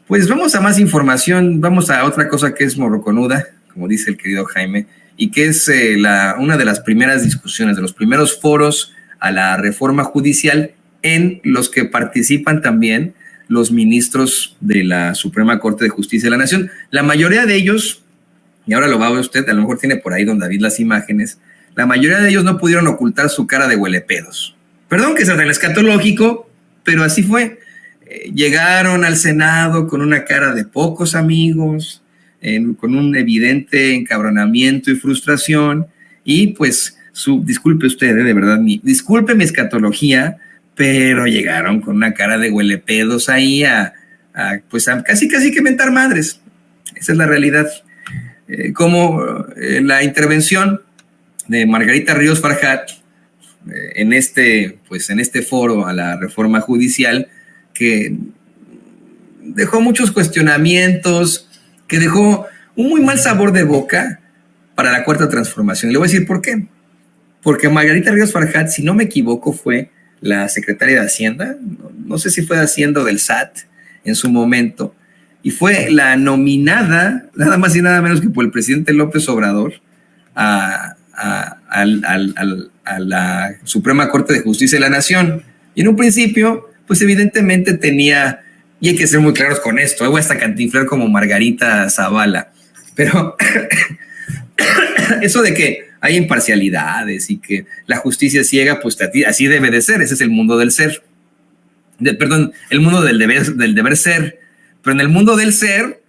Pues vamos a más información, vamos a otra cosa que es morroconuda, como dice el querido Jaime, y que es una de las primeras discusiones, de los primeros foros a la reforma judicial en los que participan también los ministros de la Suprema Corte de Justicia de la Nación. La mayoría de ellos, y ahora lo va a ver usted, a lo mejor tiene por ahí don David las imágenes, la mayoría de ellos no pudieron ocultar su cara de huelepedos. Perdón que sea tan escatológico, pero así fue. Llegaron al Senado con una cara de pocos amigos, con un evidente encabronamiento y frustración, y pues, disculpe usted, de verdad, disculpe mi escatología, pero llegaron con una cara de huelepedos ahí a casi que mentar madres. Esa es la realidad. Como la intervención de Margarita Ríos Farjat en este foro a la reforma judicial, que dejó muchos cuestionamientos, que dejó un muy mal sabor de boca para la Cuarta Transformación. Le voy a decir por qué. Porque Margarita Ríos Farjat, si no me equivoco, fue la secretaria de Hacienda, no sé si fue de Hacienda o del SAT en su momento, y fue la nominada, nada más y nada menos que por el presidente López Obrador, a la Suprema Corte de Justicia de la Nación. Y en un principio, pues evidentemente tenía, y hay que ser muy claros con esto, voy hasta cantinflar como Margarita Zavala, pero eso de que hay imparcialidades y que la justicia es ciega, pues así debe de ser, ese es el mundo del ser. El mundo del deber ser. Pero en el mundo del ser,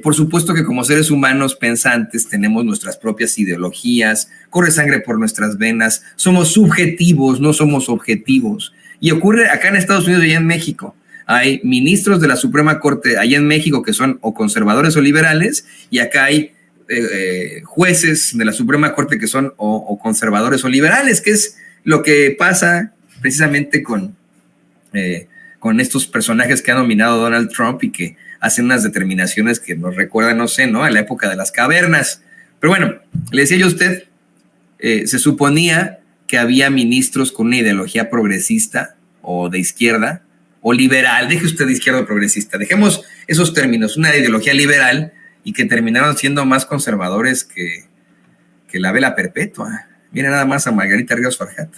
por supuesto que como seres humanos pensantes tenemos nuestras propias ideologías, corre sangre por nuestras venas, somos subjetivos, no somos objetivos. Y ocurre acá en Estados Unidos y allá en México. Hay ministros de la Suprema Corte allá en México que son o conservadores o liberales, y acá hay jueces de la Suprema Corte que son o conservadores o liberales, que es lo que pasa precisamente con estos personajes que ha nominado Donald Trump y que hacen unas determinaciones que nos recuerdan, no sé, ¿no?, a la época de las cavernas. Pero bueno, le decía yo a usted, se suponía que había ministros con una ideología progresista o de izquierda o liberal, deje usted de izquierda o progresista, dejemos esos términos, una ideología liberal, y que terminaron siendo más conservadores que la vela perpetua. Mira nada más a Margarita Ríos Farjat.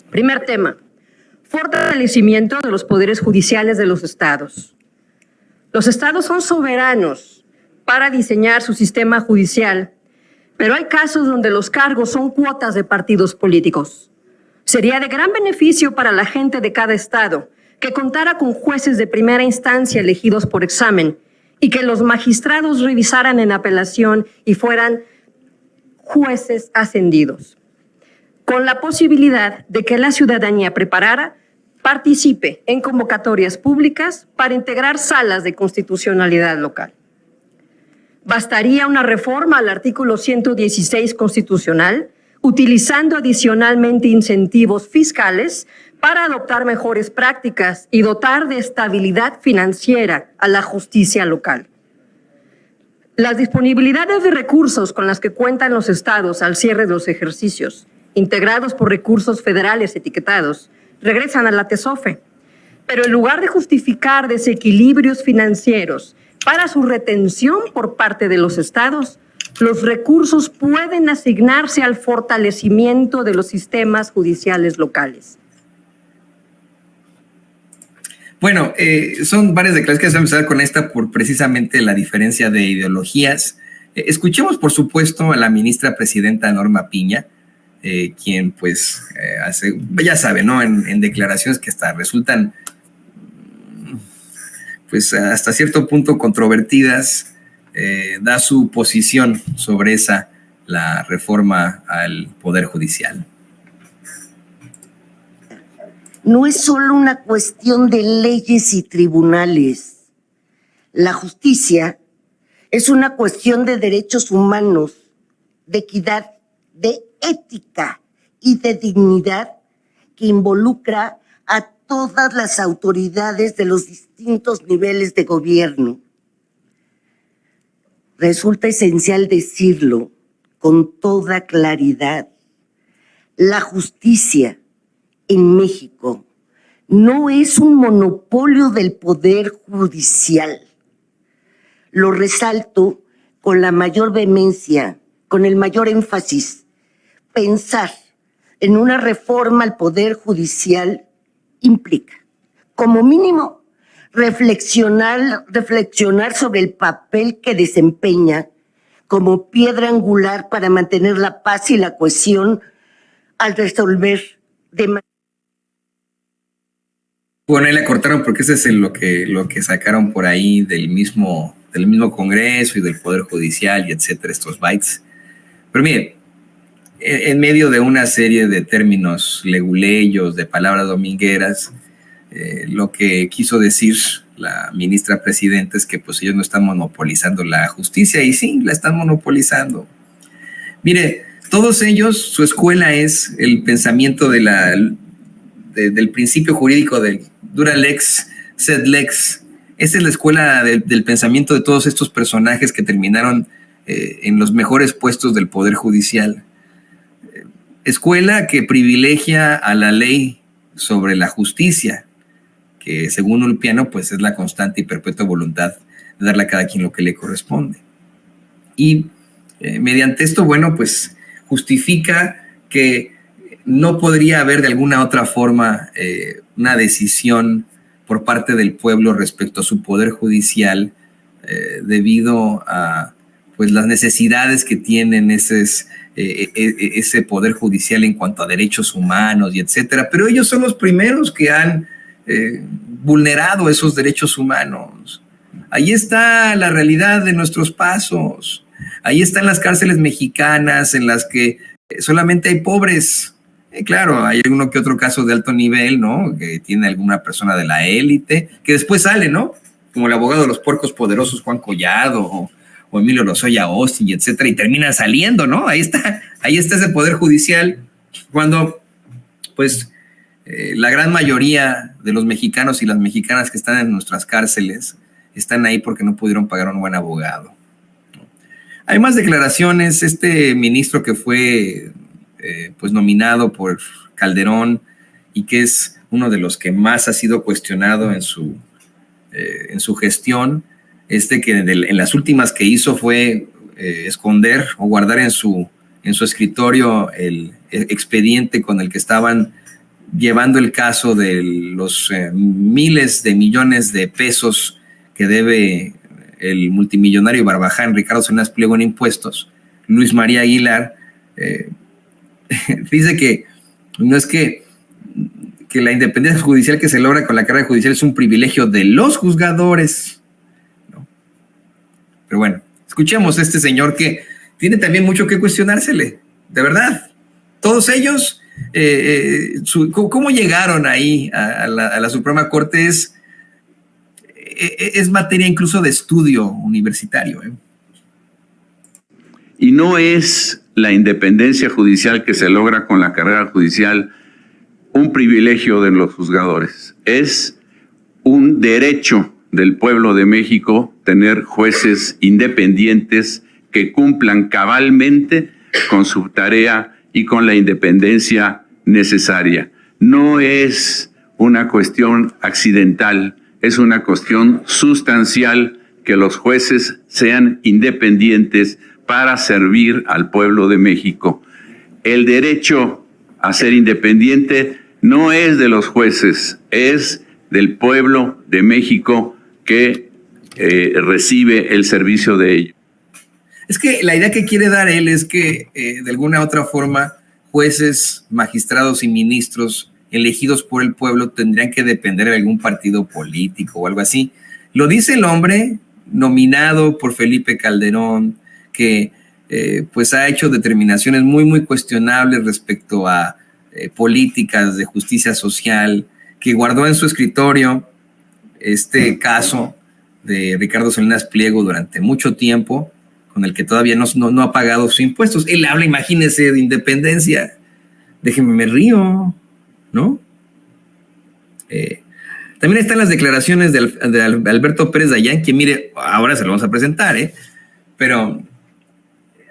Primer tema: fortalecimiento de los poderes judiciales de los estados. Los estados son soberanos para diseñar su sistema judicial, pero hay casos donde los cargos son cuotas de partidos políticos. Sería de gran beneficio para la gente de cada estado que contara con jueces de primera instancia elegidos por examen y que los magistrados revisaran en apelación y fueran jueces ascendidos, con la posibilidad de que la ciudadanía participe en convocatorias públicas para integrar salas de constitucionalidad local. Bastaría una reforma al artículo 116 constitucional, utilizando adicionalmente incentivos fiscales para adoptar mejores prácticas y dotar de estabilidad financiera a la justicia local. Las disponibilidades de recursos con las que cuentan los estados al cierre de los ejercicios, integrados por recursos federales etiquetados, regresan a la TESOFE. Pero en lugar de justificar desequilibrios financieros para su retención por parte de los estados, los recursos pueden asignarse al fortalecimiento de los sistemas judiciales locales. Bueno, son varias declaraciones que vamos a empezar con esta por precisamente la diferencia de ideologías. Escuchemos, por supuesto, a la ministra presidenta Norma Piña, quien pues hace, ya sabe, ¿no?, en declaraciones que hasta resultan pues hasta cierto punto controvertidas, da su posición sobre la reforma al Poder Judicial. No es solo una cuestión de leyes y tribunales. La justicia es una cuestión de derechos humanos, de equidad, de ética y de dignidad que involucra a todas las autoridades de los distintos niveles de gobierno. Resulta esencial decirlo con toda claridad. La justicia en México no es un monopolio del Poder Judicial. Lo resalto con la mayor vehemencia, con el mayor énfasis. Pensar en una reforma al Poder Judicial implica, como mínimo, reflexionar sobre el papel que desempeña como piedra angular para mantener la paz y la cohesión al resolver de manera. Bueno, ahí la cortaron porque ese es lo que sacaron por ahí del mismo Congreso y del Poder Judicial y etcétera, estos bytes. Pero mire, en medio de una serie de términos leguleyos, de palabras domingueras, lo que quiso decir la ministra presidenta es que pues ellos no están monopolizando la justicia, y sí, la están monopolizando. Mire, todos ellos, su escuela es el pensamiento del principio jurídico del dura lex, sed lex. Esa es la escuela del pensamiento de todos estos personajes que terminaron en los mejores puestos del Poder Judicial. Escuela que privilegia a la ley sobre la justicia, que según Ulpiano pues es la constante y perpetua voluntad de darle a cada quien lo que le corresponde. Y mediante esto, bueno, pues justifica que no podría haber de alguna otra forma una decisión por parte del pueblo respecto a su poder judicial debido a pues las necesidades que tienen ese poder judicial en cuanto a derechos humanos y etcétera. Pero ellos son los primeros que han vulnerado esos derechos humanos. Ahí está la realidad de nuestros pasos. Ahí están las cárceles mexicanas en las que solamente hay pobres. Claro, hay uno que otro caso de alto nivel, ¿no? Que tiene alguna persona de la élite, que después sale, ¿no? Como el abogado de los puercos poderosos, Juan Collado, o Emilio Lozoya Austin, y etcétera, y termina saliendo, ¿no? Ahí está ese poder judicial, cuando, pues, la gran mayoría de los mexicanos y las mexicanas que están en nuestras cárceles están ahí porque no pudieron pagar un buen abogado. Hay más declaraciones. Este ministro que fue pues nominado por Calderón y que es uno de los que más ha sido cuestionado en su gestión, que en las últimas que hizo fue esconder o guardar en su escritorio el expediente con el que estaban llevando el caso de los miles de millones de pesos que debe el multimillonario Barbaján Ricardo Salinas Pliego en impuestos. Luis María Aguilar dice que no es que la independencia judicial que se logra con la carrera judicial es un privilegio de los juzgadores, ¿no? Pero bueno, escuchemos a este señor que tiene también mucho que cuestionársele, de verdad. Todos ellos, cómo llegaron ahí a la Suprema Corte es materia incluso de estudio universitario. Y no es la independencia judicial que se logra con la carrera judicial un privilegio de los juzgadores. Es un derecho del pueblo de México tener jueces independientes que cumplan cabalmente con su tarea y con la independencia necesaria. No es una cuestión accidental, es una cuestión sustancial que los jueces sean independientes para servir al pueblo de México. El derecho a ser independiente no es de los jueces, es del pueblo de México que recibe el servicio de ellos. Es que la idea que quiere dar él es que de alguna otra forma jueces, magistrados y ministros elegidos por el pueblo tendrían que depender de algún partido político o algo así. Lo dice el hombre nominado por Felipe Calderón, que pues ha hecho determinaciones muy, muy cuestionables respecto a políticas de justicia social, que guardó en su escritorio este caso de Ricardo Salinas Pliego durante mucho tiempo, con el que todavía no ha pagado sus impuestos. Él habla, imagínese, de independencia. Déjenme, me río, ¿no? También están las declaraciones de Alberto Pérez Dayán, que mire, ahora se lo vamos a presentar, pero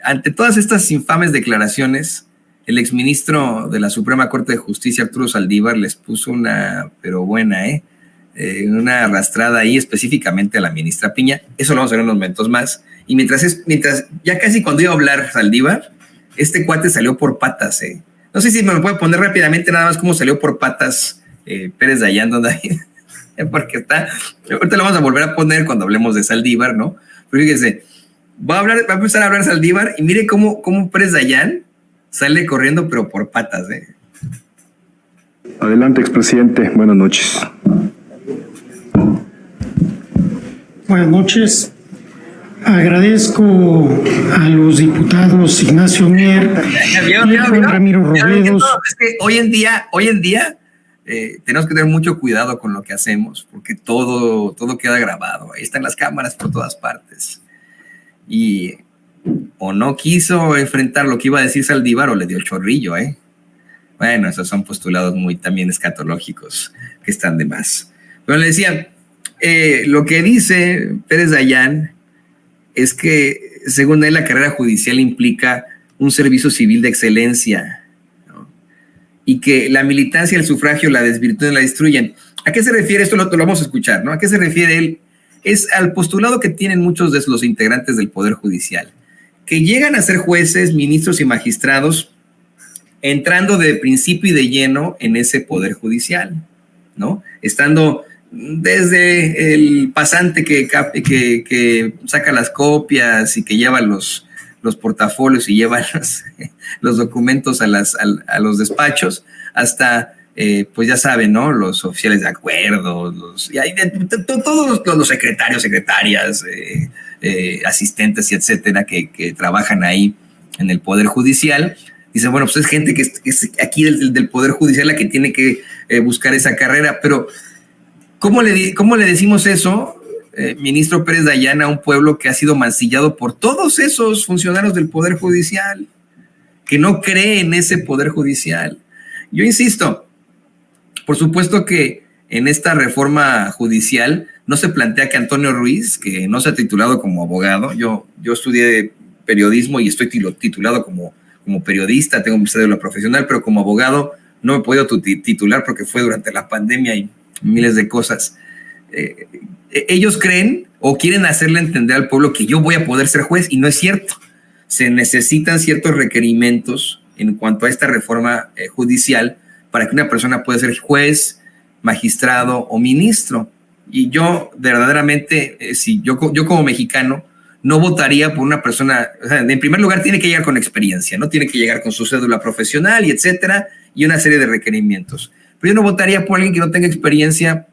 ante todas estas infames declaraciones, el exministro de la Suprema Corte de Justicia, Arturo Saldívar, les puso una, pero buena, una arrastrada ahí específicamente a la ministra Piña. Eso lo vamos a ver en unos momentos más. Y mientras ya casi cuando iba a hablar Saldívar, este cuate salió por patas. No sé si me lo puede poner rápidamente nada más cómo salió por patas Pérez Dayán, David, porque ahorita lo vamos a volver a poner cuando hablemos de Saldívar, ¿no? Pero fíjese, va a empezar a hablar Saldívar y mire cómo Pérez Dayán sale corriendo, pero por patas. Adelante, expresidente. Buenas noches. Buenas noches. Agradezco a los diputados Ignacio Mier y Ramiro Robledo. Es que hoy en día tenemos que tener mucho cuidado con lo que hacemos, porque todo queda grabado. Ahí están las cámaras por todas partes. Y o no quiso enfrentar lo que iba a decir Saldívar o le dio el chorrillo, Bueno, esos son postulados muy también escatológicos que están de más. Pero le decía, lo que dice Pérez Dayán es que, según él, la carrera judicial implica un servicio civil de excelencia, ¿no? Y que la militancia y el sufragio la desvirtúan, la destruyen. ¿A qué se refiere? Esto lo vamos a escuchar, ¿no? ¿A qué se refiere él? Es al postulado que tienen muchos de los integrantes del Poder Judicial, que llegan a ser jueces, ministros y magistrados entrando de principio y de lleno en ese Poder Judicial, ¿no? Estando desde el pasante que saca las copias y que lleva los portafolios y lleva los documentos a los despachos, hasta, pues ya saben, ¿no? Los oficiales de acuerdo, todos los secretarios, secretarias, asistentes y etcétera que trabajan ahí en el Poder Judicial. Dicen, bueno, pues es gente que es aquí del Poder Judicial la que tiene que buscar esa carrera, pero ¿cómo le decimos eso, ministro Pérez Dayán, a un pueblo que ha sido mancillado por todos esos funcionarios del Poder Judicial, que no cree en ese Poder Judicial? Yo insisto, por supuesto que en esta reforma judicial no se plantea que Antonio Ruiz, que no se ha titulado como abogado, yo estudié periodismo y estoy titulado como periodista, tengo mi cédula profesional, pero como abogado no me he podido titular porque fue durante la pandemia y miles de cosas. Ellos creen o quieren hacerle entender al pueblo que yo voy a poder ser juez, y no es cierto. Se necesitan ciertos requerimientos en cuanto a esta reforma judicial para que una persona pueda ser juez, magistrado o ministro. Y yo verdaderamente, si yo como mexicano no votaría por una persona, o sea, en primer lugar tiene que llegar con experiencia, ¿no? Tiene que llegar con su cédula profesional y etcétera, y una serie de requerimientos. Pero yo no votaría por alguien que no tenga experiencia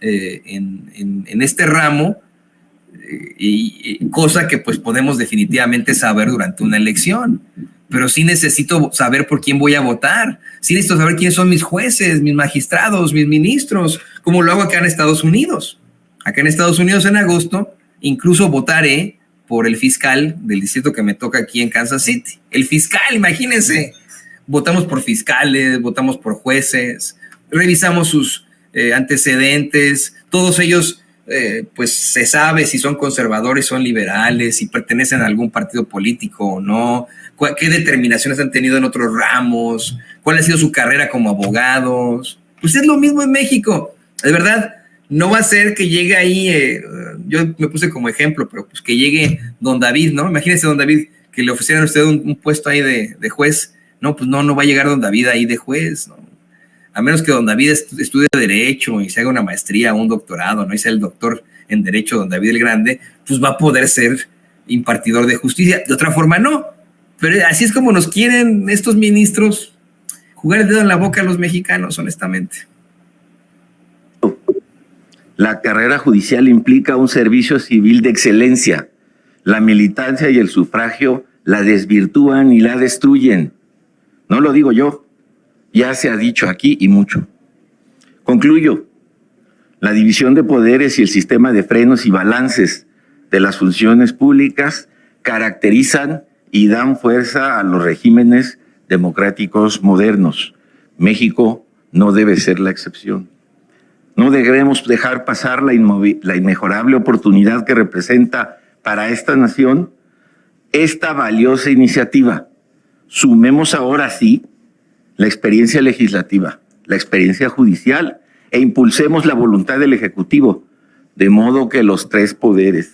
en este ramo, y cosa que pues podemos definitivamente saber durante una elección. Pero sí necesito saber por quién voy a votar. Sí necesito saber quiénes son mis jueces, mis magistrados, mis ministros, como lo hago acá en Estados Unidos. Acá en Estados Unidos en agosto incluso votaré por el fiscal del distrito que me toca aquí en Kansas City. El fiscal, imagínense. Votamos por fiscales, votamos por jueces, revisamos sus antecedentes. Todos ellos, pues se sabe si son conservadores, son liberales, si pertenecen a algún partido político o no, qué determinaciones han tenido en otros ramos, cuál ha sido su carrera como abogados. Pues es lo mismo en México. De verdad, no va a ser que llegue ahí, yo me puse como ejemplo, pero pues que llegue don David, ¿no? Imagínense don David, que le ofrecieran a usted un puesto ahí de juez. No, pues no va a llegar don David ahí de juez, ¿no? A menos que don David estudie Derecho y se haga una maestría o un doctorado, ¿no? Y sea el doctor en Derecho don David el Grande, pues va a poder ser impartidor de justicia. De otra forma, no. Pero así es como nos quieren estos ministros jugar el dedo en la boca a los mexicanos, honestamente. La carrera judicial implica un servicio civil de excelencia. La militancia y el sufragio la desvirtúan y la destruyen. No lo digo yo, ya se ha dicho aquí y mucho. Concluyo. La división de poderes y el sistema de frenos y balances de las funciones públicas caracterizan y dan fuerza a los regímenes democráticos modernos. México no debe ser la excepción. No debemos dejar pasar la inmejorable oportunidad que representa para esta nación esta valiosa iniciativa. Sumemos ahora sí la experiencia legislativa, la experiencia judicial e impulsemos la voluntad del Ejecutivo, de modo que los tres poderes,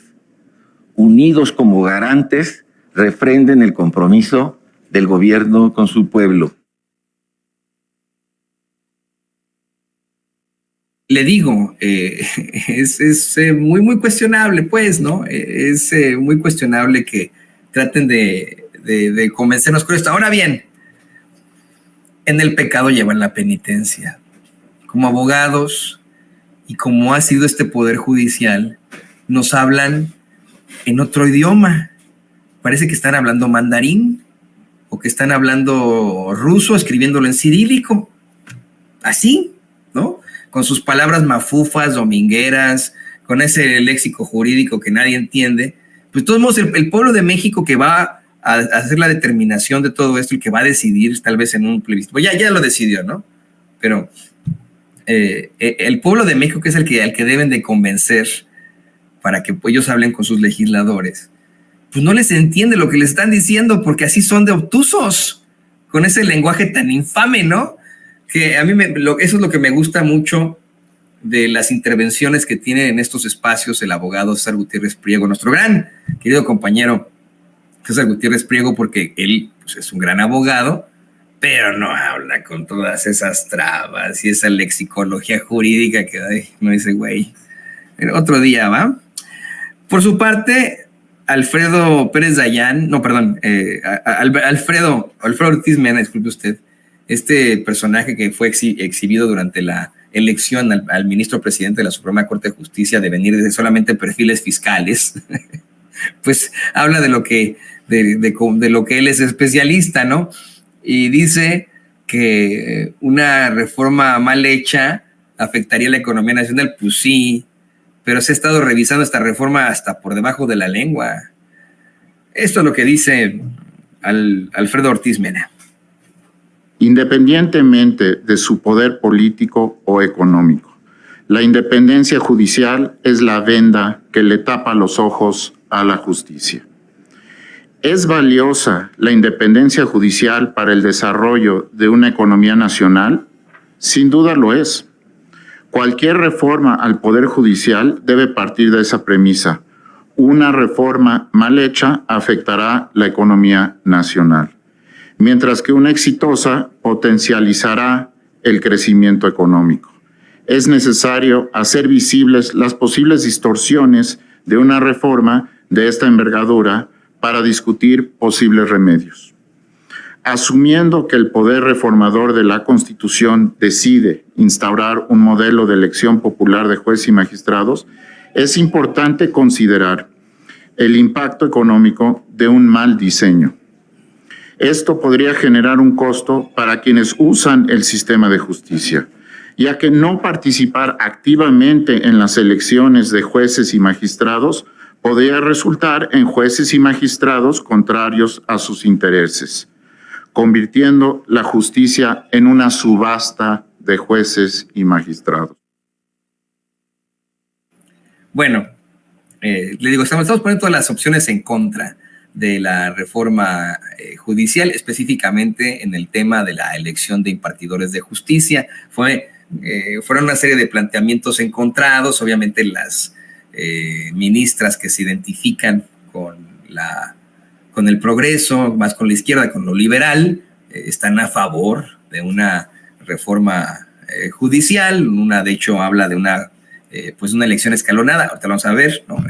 unidos como garantes, refrenden el compromiso del gobierno con su pueblo. Le digo, es muy cuestionable, pues, ¿no? Es muy cuestionable que traten de convencernos con esto. Ahora bien, en el pecado llevan la penitencia. Como abogados y como ha sido este poder judicial, nos hablan en otro idioma. Parece que están hablando mandarín o que están hablando ruso, escribiéndolo en cirílico. Así, ¿no? Con sus palabras mafufas, domingueras, con ese léxico jurídico que nadie entiende. Pues de todos modos, el pueblo de México que va a hacer la determinación de todo esto y que va a decidir tal vez en un plebiscito, ya lo decidió, ¿no? Pero el pueblo de México, que es al que deben de convencer para que ellos hablen con sus legisladores, pues no les entiende lo que les están diciendo, porque así son de obtusos, con ese lenguaje tan infame, ¿no? Que a mí eso es lo que me gusta mucho de las intervenciones que tiene en estos espacios el abogado César Gutiérrez Priego, nuestro gran querido compañero César Gutiérrez Priego, porque él pues, es un gran abogado, pero no habla con todas esas trabas y esa lexicología jurídica que no dice, güey. Otro día, ¿va? Por su parte, Alfredo Pérez Dayán, Alfredo Ortiz Mena, disculpe usted, este personaje que fue exhibido durante la elección al ministro presidente de la Suprema Corte de Justicia de venir de solamente perfiles fiscales, pues habla de lo que él es especialista, ¿no? Y dice que una reforma mal hecha afectaría la economía nacional. Pues sí, pero se ha estado revisando esta reforma hasta por debajo de la lengua. Esto es lo que dice Alfredo Ortiz Mena. Independientemente de su poder político o económico, la independencia judicial es la venda que le tapa los ojos a la justicia. ¿Es valiosa la independencia judicial para el desarrollo de una economía nacional? Sin duda lo es. Cualquier reforma al Poder Judicial debe partir de esa premisa. Una reforma mal hecha afectará la economía nacional, mientras que una exitosa potencializará el crecimiento económico. Es necesario hacer visibles las posibles distorsiones de una reforma de esta envergadura para discutir posibles remedios. Asumiendo que el poder reformador de la Constitución decide instaurar un modelo de elección popular de jueces y magistrados, es importante considerar el impacto económico de un mal diseño. Esto podría generar un costo para quienes usan el sistema de justicia, ya que no participar activamente en las elecciones de jueces y magistrados podría resultar en jueces y magistrados contrarios a sus intereses, convirtiendo la justicia en una subasta de jueces y magistrados. Bueno, le digo, estamos poniendo todas las opciones en contra de la reforma judicial, específicamente en el tema de la elección de impartidores de justicia. Fueron una serie de planteamientos encontrados, obviamente las ministras que se identifican con el progreso, más con la izquierda, con lo liberal, están a favor de una reforma judicial. Una, de hecho, habla de una elección escalonada. Ahorita lo vamos a ver, ¿no?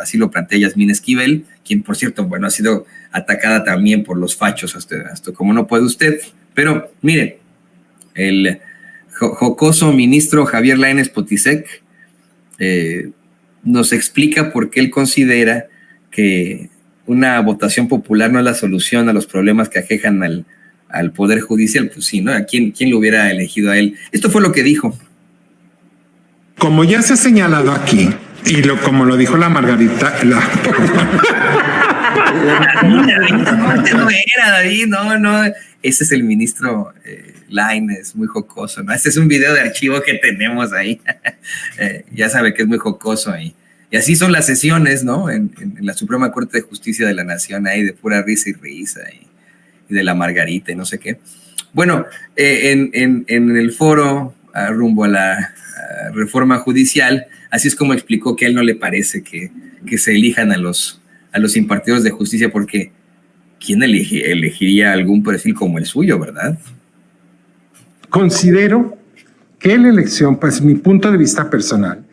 Así lo plantea Yasmín Esquivel, quien, por cierto, ha sido atacada también por los fachos, hasta como no puede usted. Pero, mire, el jocoso ministro Javier Lainez Potisek nos explica por qué él considera que una votación popular no es la solución a los problemas que aquejan al Poder Judicial. Pues sí, ¿no? ¿A quién lo hubiera elegido a él? Esto fue lo que dijo. Como ya se ha señalado aquí, y como lo dijo la Margarita, No era, David, no. Ese es el ministro Lainez, muy jocoso, ¿no? Este es un video de archivo que tenemos ahí. Ya sabe que es muy jocoso ahí. Y así son las sesiones, ¿no? En la Suprema Corte de Justicia de la Nación, ahí de pura risa y risa. Y y de la Margarita y no sé qué. Bueno, en el foro rumbo a la reforma judicial, así es como explicó que a él no le parece que se elijan a los impartidores de justicia, porque ¿quién elegiría algún perfil como el suyo, verdad? Considero que la elección, pues mi punto de vista personal,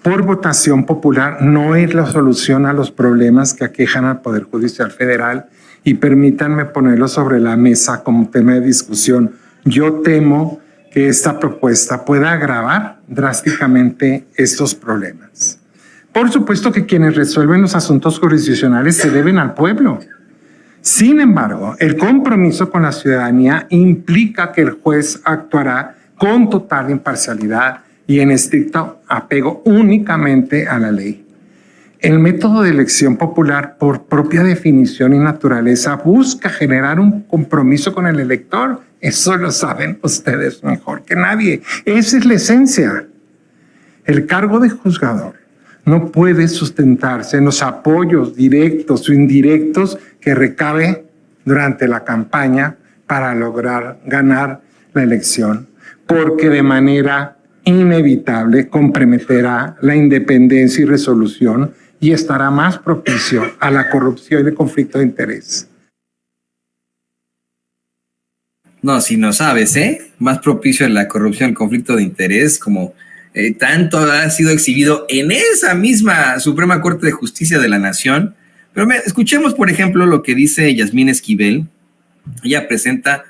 por votación popular no es la solución a los problemas que aquejan al Poder Judicial Federal, y permítanme ponerlo sobre la mesa como tema de discusión. Yo temo que esta propuesta pueda agravar drásticamente estos problemas. Por supuesto que quienes resuelven los asuntos jurisdiccionales se deben al pueblo. Sin embargo, el compromiso con la ciudadanía implica que el juez actuará con total imparcialidad y en estricto apego únicamente a la ley. El método de elección popular, por propia definición y naturaleza, busca generar un compromiso con el elector. Eso lo saben ustedes mejor que nadie. Esa es la esencia. El cargo de juzgador no puede sustentarse en los apoyos directos o indirectos que recabe durante la campaña para lograr ganar la elección, porque de manera inevitable comprometerá la independencia y resolución y estará más propicio a la corrupción y el conflicto de interés. No, si no sabes, más propicio a la corrupción, el conflicto de interés, como tanto ha sido exhibido en esa misma Suprema Corte de Justicia de la Nación. Pero escuchemos, por ejemplo, lo que dice Yasmín Esquivel. Ella presenta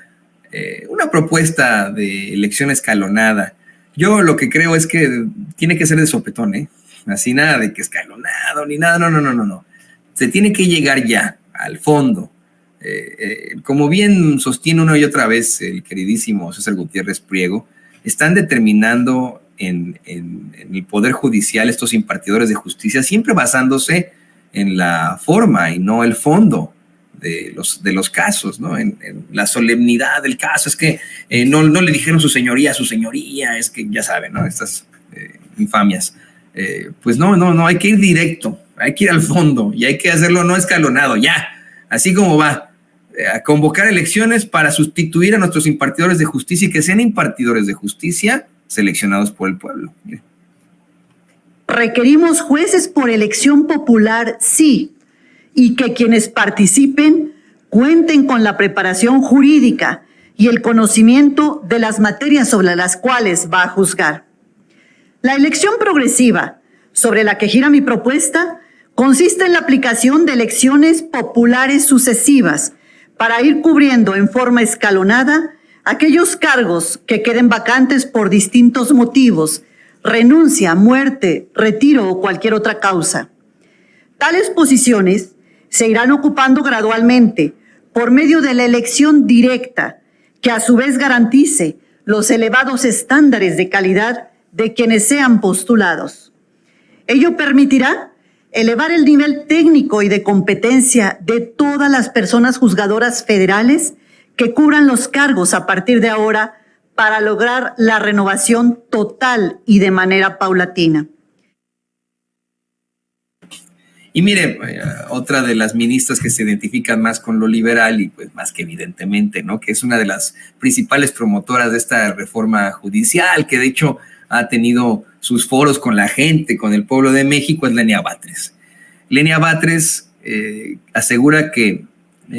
una propuesta de elección escalonada. Yo lo que creo es que tiene que ser de sopetón, así nada de que escalonado ni nada, no. Se tiene que llegar ya al fondo. Como bien sostiene una y otra vez el queridísimo César Gutiérrez Priego, están determinando en el Poder Judicial estos impartidores de justicia, siempre basándose en la forma y no el fondo de los casos, ¿no? En la solemnidad del caso. Es que no le dijeron su señoría, es que ya saben, ¿no? Estas infamias. Pues no, hay que ir directo, hay que ir al fondo y hay que hacerlo no escalonado, ya, así como va. A convocar elecciones para sustituir a nuestros impartidores de justicia y que sean impartidores de justicia seleccionados por el pueblo. Mire. Requerimos jueces por elección popular, sí, y que quienes participen cuenten con la preparación jurídica y el conocimiento de las materias sobre las cuales va a juzgar. La elección progresiva, sobre la que gira mi propuesta, consiste en la aplicación de elecciones populares sucesivas para ir cubriendo en forma escalonada aquellos cargos que queden vacantes por distintos motivos, renuncia, muerte, retiro o cualquier otra causa. Tales posiciones se irán ocupando gradualmente por medio de la elección directa, que a su vez garantice los elevados estándares de calidad de quienes sean postulados. Ello permitirá elevar el nivel técnico y de competencia de todas las personas juzgadoras federales que cubran los cargos a partir de ahora para lograr la renovación total y de manera paulatina. Y mire, otra de las ministras que se identifican más con lo liberal y pues más que evidentemente, ¿no? Que es una de las principales promotoras de esta reforma judicial, que de hecho ha tenido sus foros con la gente, con el pueblo de México, es Lenia Batres. Lenia Batres asegura que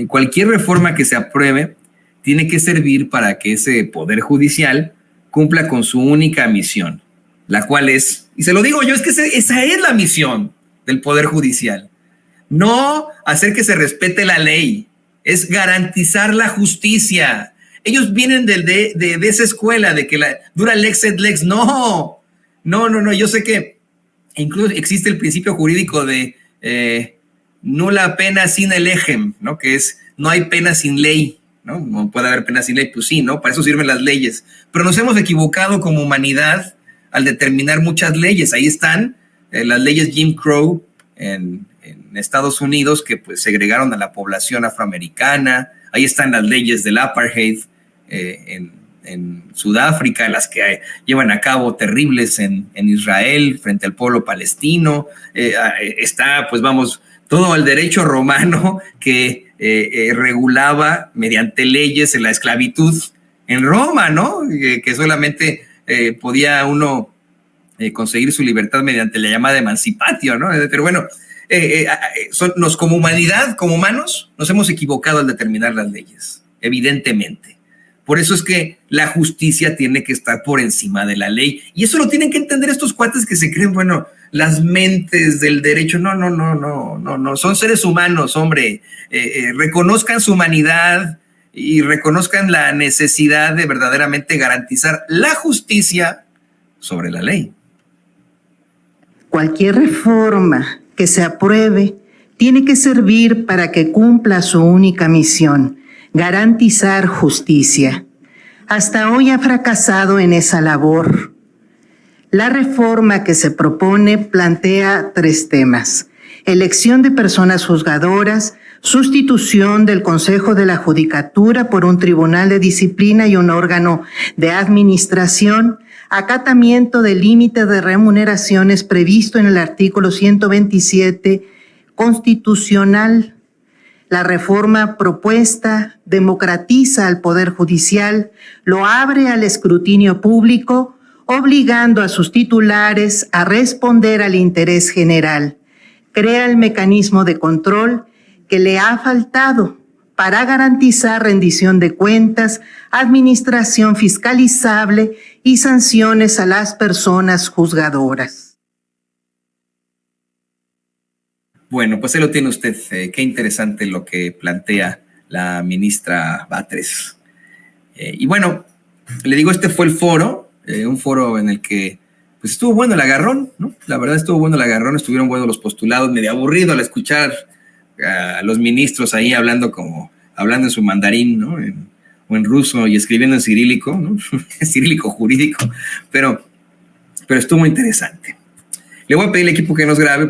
cualquier reforma que se apruebe tiene que servir para que ese poder judicial cumpla con su única misión, la cual es, y se lo digo yo, es que esa es la misión del poder judicial, no hacer que se respete la ley, es garantizar la justicia. Ellos vienen de esa escuela de que la dura lex et lex. No, yo sé que incluso existe el principio jurídico de nula pena sine legem, ¿no? Que es no hay pena sin ley, ¿no? No puede haber pena sin ley, pues sí, ¿no? Para eso sirven las leyes. Pero nos hemos equivocado como humanidad al determinar muchas leyes. Ahí están las leyes Jim Crow en Estados Unidos, que pues segregaron a la población afroamericana. Ahí están las leyes del apartheid en Sudáfrica, las que llevan a cabo terribles en Israel frente al pueblo palestino. Está, pues vamos, todo el derecho romano que regulaba mediante leyes la esclavitud en Roma, ¿no? Que solamente podía uno conseguir su libertad mediante la llamada emancipatio, ¿no? Pero bueno, como humanidad, como humanos, nos hemos equivocado al determinar las leyes, evidentemente. Por eso es que la justicia tiene que estar por encima de la ley. Y eso lo tienen que entender estos cuates que se creen, bueno, las mentes del derecho. No. Son seres humanos, hombre. Reconozcan su humanidad y reconozcan la necesidad de verdaderamente garantizar la justicia sobre la ley. Cualquier reforma que se apruebe tiene que servir para que cumpla su única misión: garantizar justicia. Hasta hoy ha fracasado en esa labor. La reforma que se propone plantea 3 temas: elección de personas juzgadoras, sustitución del Consejo de la Judicatura por un tribunal de disciplina y un órgano de administración, acatamiento del límite de remuneraciones previsto en el artículo 127 constitucional. La reforma propuesta democratiza al Poder Judicial, lo abre al escrutinio público, obligando a sus titulares a responder al interés general. Crea el mecanismo de control que le ha faltado para garantizar rendición de cuentas, administración fiscalizable y sanciones a las personas juzgadoras. Bueno, pues ahí lo tiene usted. Qué interesante lo que plantea la ministra Batres. Y bueno, le digo, este fue el foro, un foro en el que pues estuvo bueno el agarrón, ¿no? La verdad estuvo bueno el agarrón, estuvieron buenos los postulados, medio aburrido al escuchar a los ministros ahí hablando en su mandarín, ¿no? O en ruso y escribiendo en cirílico, ¿no? Cirílico jurídico, pero estuvo interesante. Le voy a pedir al equipo que nos grabe.